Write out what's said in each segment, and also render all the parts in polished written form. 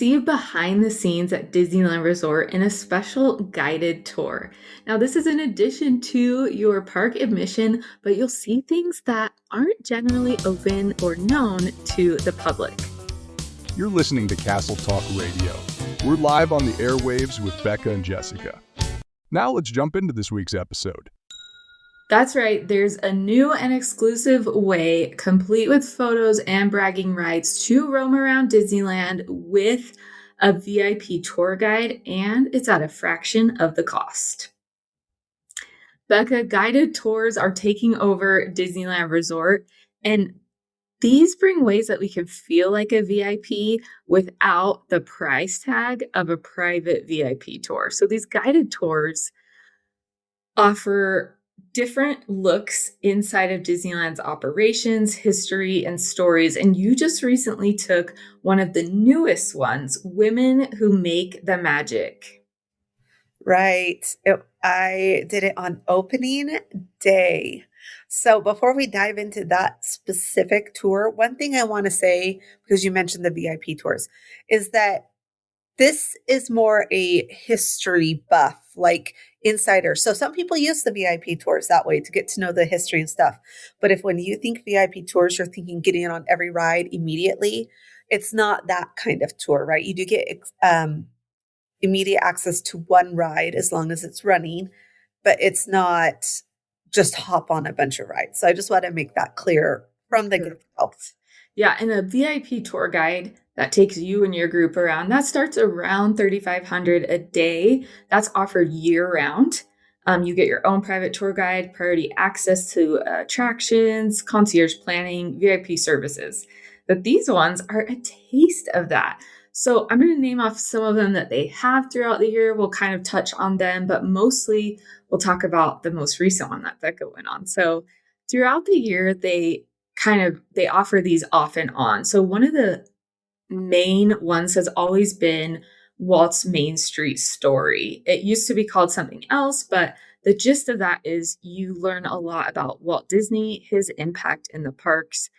see behind the scenes at Disneyland Resort in a special guided tour. Now, this is in addition to your park admission, but you'll see things that aren't generally open or known to the public. You're listening to Castle Talk Radio. We're live on the airwaves with Becca and Jessica. Now let's jump into this week's episode. That's right, there's a new and exclusive way, complete with photos and bragging rights, to roam around Disneyland with a VIP tour guide, and it's at a fraction of the cost. Becca, guided tours are taking over Disneyland Resort, and these bring ways that we can feel like a VIP without the price tag of a private VIP tour. So these guided tours offer different looks inside of Disneyland's operations, history, and stories. And you just recently took one of the newest ones, Women Who Make the Magic. Right. I did it on opening day. So before we dive into that specific tour, one thing I want to say, because you mentioned the VIP tours, is that this is more a history buff, like insider. So some people use the VIP tours that way to get to know the history and stuff. But when you think VIP tours, you're thinking getting on every ride immediately. It's not that kind of tour, right? You do get immediate access to one ride as long as it's running, but it's not just hop on a bunch of rides. So I just want to make that clear from the get-go. Yeah, and a VIP tour guide that takes you and your group around, that starts around $3,500 a day. That's offered year-round. You get your own private tour guide, priority access to attractions, concierge planning, VIP services. But these ones are a taste of that. So I'm going to name off some of them that they have throughout the year. We'll kind of touch on them, but mostly we'll talk about the most recent one that Becca went on. So throughout the year, they offer these off and on. So one of the main ones has always been Walt's Main Street Story. It used to be called something else, but the gist of that is you learn a lot about Walt Disney, his impact in the parks,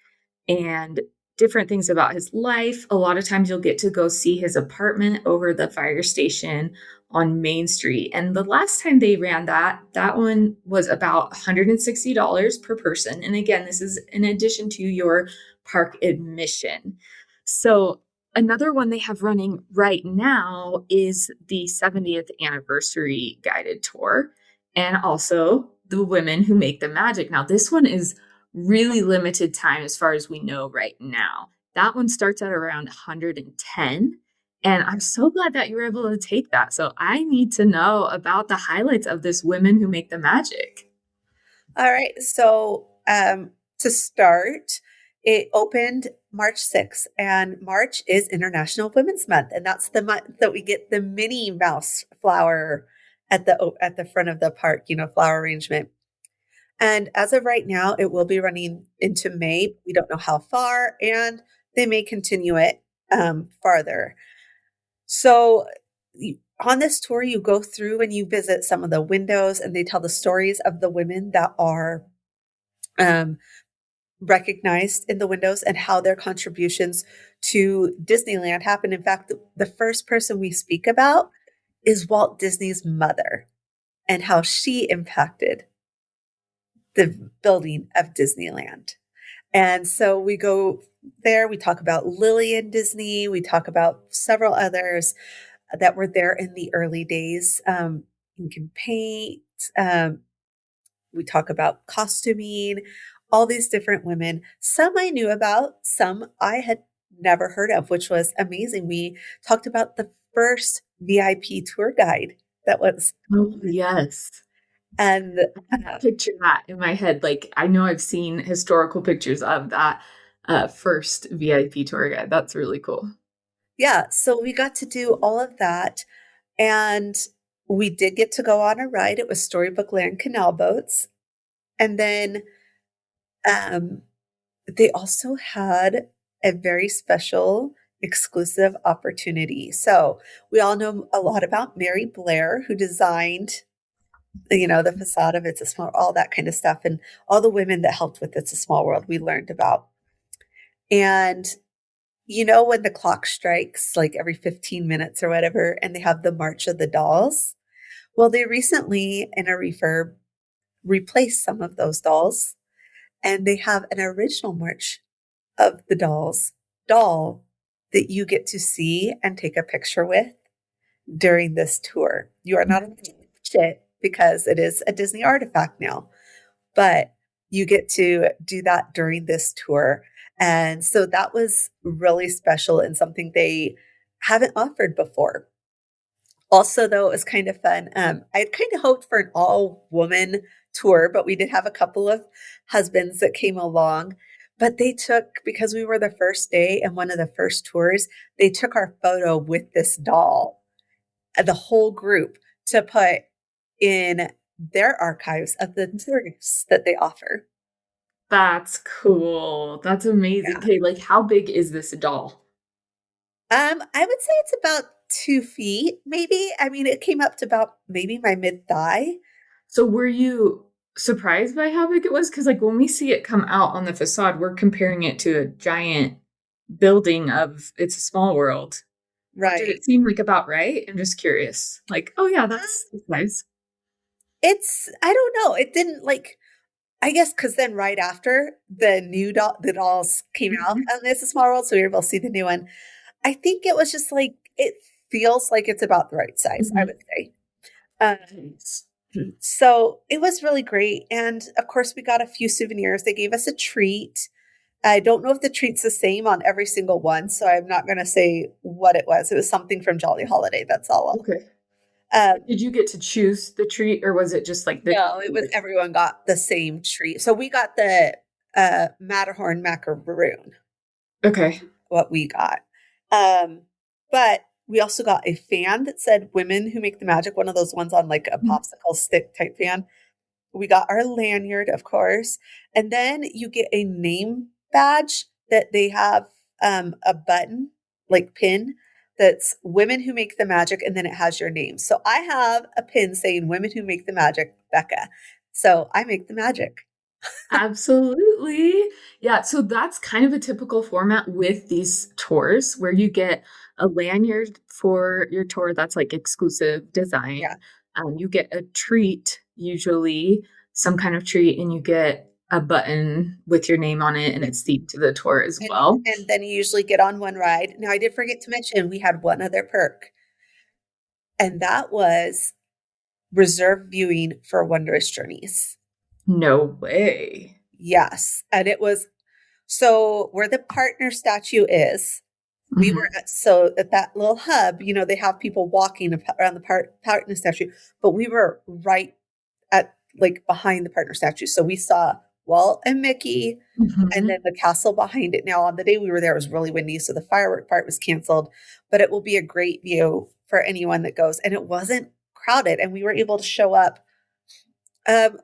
and different things about his life. A lot of times you'll get to go see his apartment over the fire station on Main Street. And the last time they ran that one was about $160 per person. And again, this is in addition to your park admission. So another one they have running right now is the 70th anniversary guided tour, and also the Women Who Make the Magic. Now, this one is really limited time as far as we know right now. That one starts at around 110. And I'm so glad that you were able to take that. So I need to know about the highlights of this Women Who Make the Magic. All right. So to start, it opened March 6th, and March is International Women's Month. And that's the month that we get the Minnie Mouse flower at the front of the park, flower arrangement. And as of right now, it will be running into May. We don't know how far, and they may continue it farther. So on this tour, you go through and you visit some of the windows, and they tell the stories of the women that are recognized in the windows and how their contributions to Disneyland happened. In fact, the first person we speak about is Walt Disney's mother and how she impacted the building of Disneyland. And so we go there, we talk about Lillian Disney, we talk about several others that were there in the early days. You can paint, we talk about costuming, all these different women. Some I knew about, some I had never heard of, which was amazing. We talked about the first VIP tour guide that was. Oh, yes. And I picture that in my head. Like, I know I've seen historical pictures of that first VIP tour guide. That's really cool. Yeah. So we got to do all of that. And we did get to go on a ride. It was Storybook Land canal boats. And then they also had a very special exclusive opportunity. So we all know a lot about Mary Blair, who designed the facade of It's a Small, all that kind of stuff, and all the women that helped with It's a Small World we learned about. And, you know, when the clock strikes like every 15 minutes or whatever, and they have the March of the Dolls? Well, they recently, in a refurb, replaced some of those dolls, and they have an original March of the Dolls doll that you get to see and take a picture with during this tour. You are not allowed to touch it because it is a Disney artifact now, but you get to do that during this tour. And so that was really special and something they haven't offered before. Also, though, it was kind of fun. I kind of hoped for an all woman tour, but we did have a couple of husbands that came along. But they took, because we were the first day and one of the first tours, they took our photo with this doll, the whole group, to put in their archives of the tours that they offer. That's cool. That's amazing. Yeah. Okay, like how big is this doll? I would say it's about 2 feet, maybe. I mean, it came up to about maybe my mid thigh. So were you surprised by how big it was? Because like when we see it come out on the facade, we're comparing it to a giant building of It's a Small World. Or did Right. it seem like about right? I'm just curious. Like, oh yeah, that's nice. I don't know. It didn't like, I guess, because then right after the dolls came out Mhm. on This Is Small World, so we were able to see the new one. I think it was just like, it feels like it's about the right size, I Mhm. would say. Nice. So it was really great. And of course, we got a few souvenirs. They gave us a treat. I don't know if the treat's the same on every single one, so I'm not going to say what it was. It was something from Jolly Holiday. That's all. Okay. Um, Did you get to choose the treat or was it just like the no, it was everyone got the same treat. So we got the Matterhorn macaroon, Okay. what we got. But we also got a fan that said "Women Who Make the Magic," one of those ones on like a Mhm. popsicle stick type fan. We got our lanyard, of course, and then you get a name badge that they have a button, like pin, that's "Women Who Make the Magic," and then it has your name. So I have a pin saying "Women Who Make the Magic, Becca." So I make the magic. Absolutely. Yeah, so that's kind of a typical format with these tours where you get a lanyard for your tour that's like exclusive design. Yeah. You get a treat, usually some kind of treat, and you get a button with your name on it, and it's themed to the tour as And well. and then you usually get on one ride. Now I did forget to mention we had one other perk, and that was reserve viewing for Wondrous Journeys. No way. Yes. And it was so where the partner statue is, we were Mhm. at that little hub, you know, they have people walking around the partner statue, but we were right at like behind the partner statue. So we saw Walt and Mickey and then Mhm. the castle behind it. Now, on the day we were there, it was really windy, so the firework part was canceled, but it will be a great view for anyone that goes. And it wasn't crowded, and we were able to show up.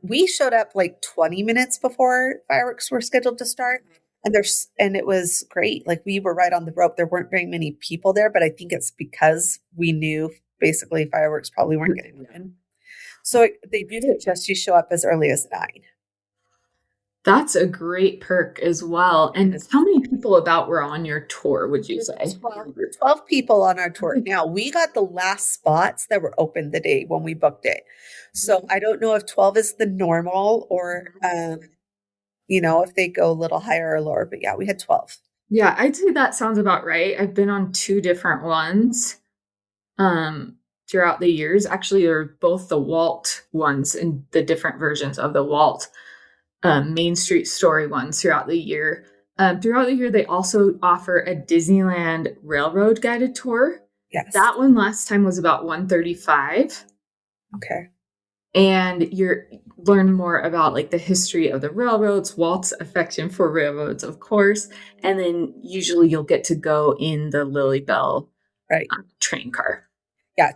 We showed up like 20 minutes before fireworks were scheduled to start. And it was great. Like we were right on the rope. There weren't very many people there, but I think it's because we knew basically fireworks probably weren't going to happen. So they do suggest you show up as early as 9. That's a great perk as well. And how many people about were on your tour, would you say? 12 people on our tour. Okay. Now, we got the last spots that were open the day when we booked it. So I don't know if 12 is the normal or, you know, if they go a little higher or lower, but yeah, we had 12. Yeah, I'd say that sounds about right. I've been on two different ones um throughout the years. Actually, they're both the Walt ones and the different versions of the Walt Main Street Story ones throughout the year. Throughout the year, they also offer a Disneyland Railroad guided tour. Yes. That one last time was about 135. Okay. And you're learn more about like the history of the railroads, Walt's affection for railroads, of course, and then usually you'll get to go in the Lily Bell Right. train car. Yeah.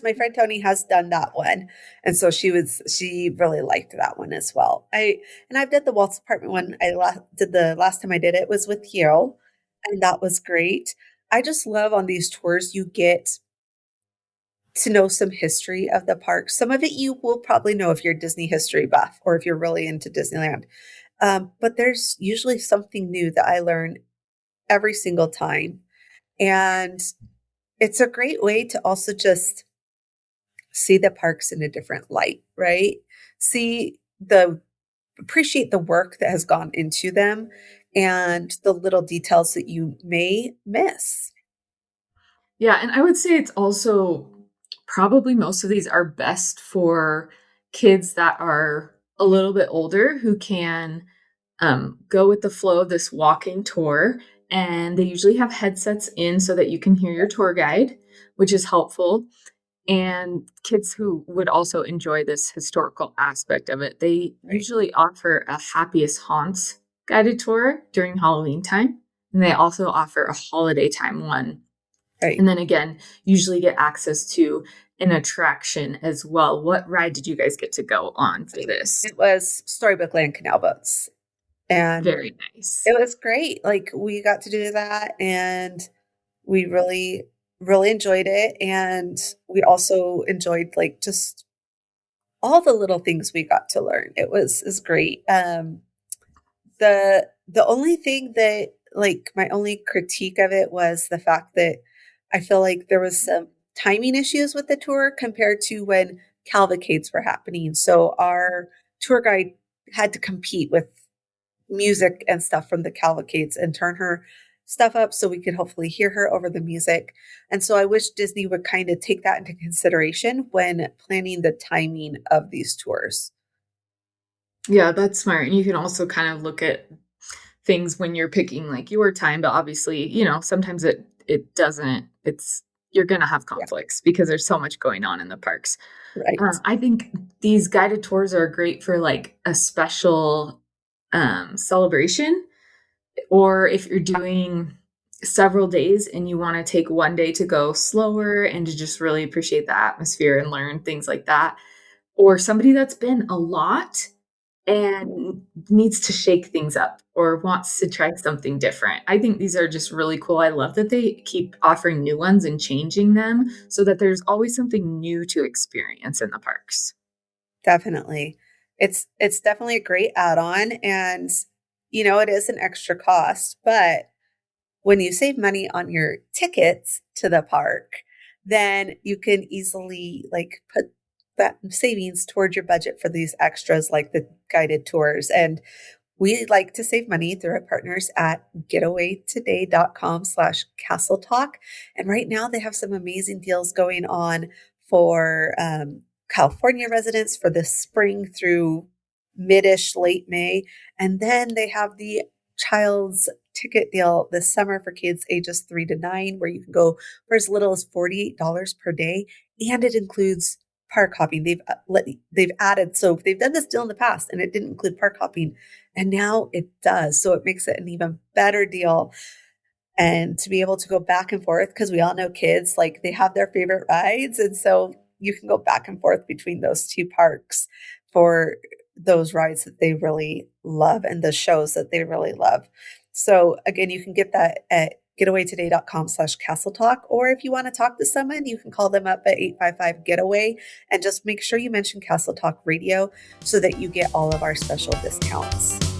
My friend Tony has done that one. And so she really liked that one as well. I've did the Walt's apartment one. Did the last time I did it was with you, and that was great. I just love on these tours, you get to know some history of the park. Some of it you will probably know if you're a Disney history buff or if you're really into Disneyland. But there's usually something new that I learn every single time. And it's a great way to also just see the parks in a different light, right? See the appreciate the work that has gone into them and the little details that you may miss. Yeah, and I would say it's also probably most of these are best for kids that are a little bit older who can go with the flow of this walking tour. And they usually have headsets in so that you can hear your tour guide, which is helpful. And kids who would also enjoy this historical aspect of it, they Right. usually offer a happiest haunts guided tour during Halloween time. And they also offer a holiday time one. Right. And then again, usually get access to an attraction as well. What ride did you guys get to go on for this? It was Storybook Land Canal Boats. And Very nice. it was great. Like we got to do that and we really, really enjoyed it. And we also enjoyed like just all the little things we got to learn. It was great. The only thing that like my only critique of it was the fact that I feel like there was some timing issues with the tour compared to when cavalcades were happening. So our tour guide had to compete with music and stuff from the cavalcades and turn her stuff up so we could hopefully hear her over the music. And so I wish Disney would kind of take that into consideration when planning the timing of these tours. Yeah, that's smart. And you can also kind of look at things when you're picking like your time, but obviously, sometimes it doesn't. It's you're gonna have Yeah, conflicts because there's so much going on in the parks. right. I think these guided tours are great for like a special celebration, or if you're doing several days and you want to take one day to go slower and to just really appreciate the atmosphere and learn things like that, or somebody that's been a lot and needs to shake things up or wants to try something different. I think these are just really cool. I love that they keep offering new ones and changing them so that there's always something new to experience in the parks. Definitely. It's definitely a great add-on and it is an extra cost, but when you save money on your tickets to the park, then you can easily like put that savings towards your budget for these extras like the guided tours. And we like to save money through our partners at getawaytoday.com/castle talk. And right now they have some amazing deals going on for California residents for the spring through mid-ish late May. And then they have the child's ticket deal this summer for kids ages 3 to 9, where you can go for as little as $48 per day. And it includes park hopping. They've added, so they've done this deal in the past and it didn't include park hopping. And now it does. So it makes it an even better deal. And to be able to go back and forth, because we all know kids, like they have their favorite rides. And so you can go back and forth between those two parks for those rides that they really love and the shows that they really love. So again, you can get that at getawaytoday.com/castle talk. Or if you want to talk to someone, you can call them up at 855-GETAWAY and just make sure you mention Castle Talk Radio so that you get all of our special discounts.